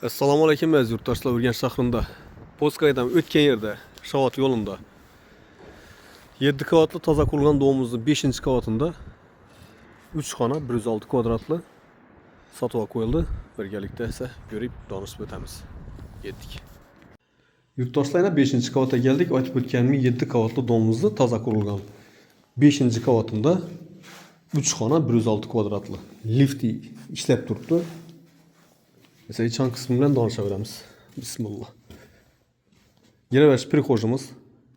Assalomu alaykum aziz yurtdoshlar. Urganch shahrida Poskaydan o'tgan yerda Shavot yo'lida 7 qavatli toza qurilgan domimizning 5-qavatında 3 xona 106 kvadratli sotuvga qo'yildi. Birgalikda esa ko'rib donishib o'tamiz. Yetdik. Yurtdoshlar, 5-qavatga keldik. Aytib o'tganimdek 7 qavatli domimizni toza qurilgan 5-qavatında 3 xona 106 kvadratli lifti ishlab turibdi. Mesela çan kısmı bilen danışabilemiz. Bismillah. Yine ver prihojumuz.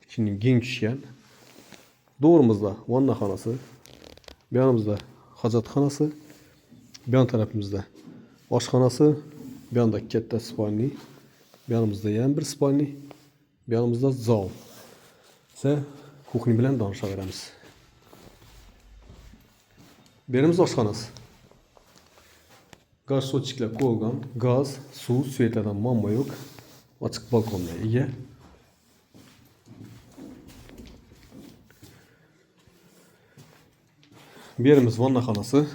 Şimdi gen düşken. Doğrumuzda vannaxanası. Bir yanımızda hacatxanası. Bir yan tarafımızda aşxanası. Bir yanda katta spalni. Bir yanımızda yan bir spalni. Bir yanımızda zal. Ise kuxni bilen danışabilemiz. Birimiz aşxanası. Gaz soçikler koyulgan, gaz, su, süetlerden mamma yok. Açık balkonda ege. Bir yerimiz vannaxanası.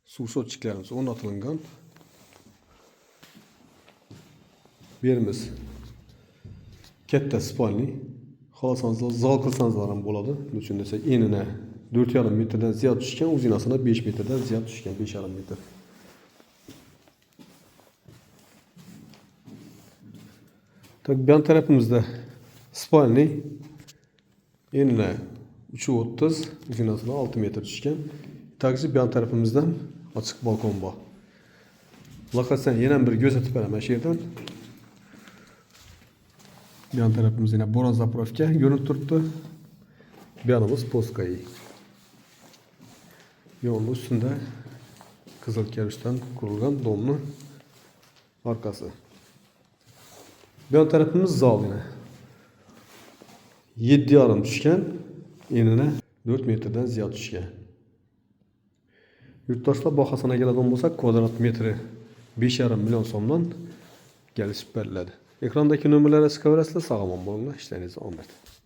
Su soçiklerimiz o'rnatilgan. Bir yerimiz katta spalni. Xolasanızlar zal qilsanızlar ham bo'ladi. Uchun desak, enine 4,5 metrden ziyod tushgan, uzinasına 5 metrden ziyod tushgan, 5,5 metr. Tabii bir yan tarafımızda spalni, enine 3,30, uzinasına 6 metre tushgan. Takisi bir yan tarafımızdan açık balkon var. Lakasen yine bir göz atıp beraman şu yerden. Bir yan tarafımız yine boran zapravka görünüp turibdi. Bir yanımız Poskayı. Yolun üstünde kızıl kerpiçten kurulgan domlu arkası. Bir yan tarafımız zal yine. 7,5 düşken, enine 4 metreden ziyod düşken. Yurtdoshlar bahasına keladigan bo'lsak, kvadrat metri 5,5 million so'mdan kelishib beriladi. Ekrandagi nomerlarga chiqaverasizlar, sog' omon bo'linglar, ishlaringiz omad.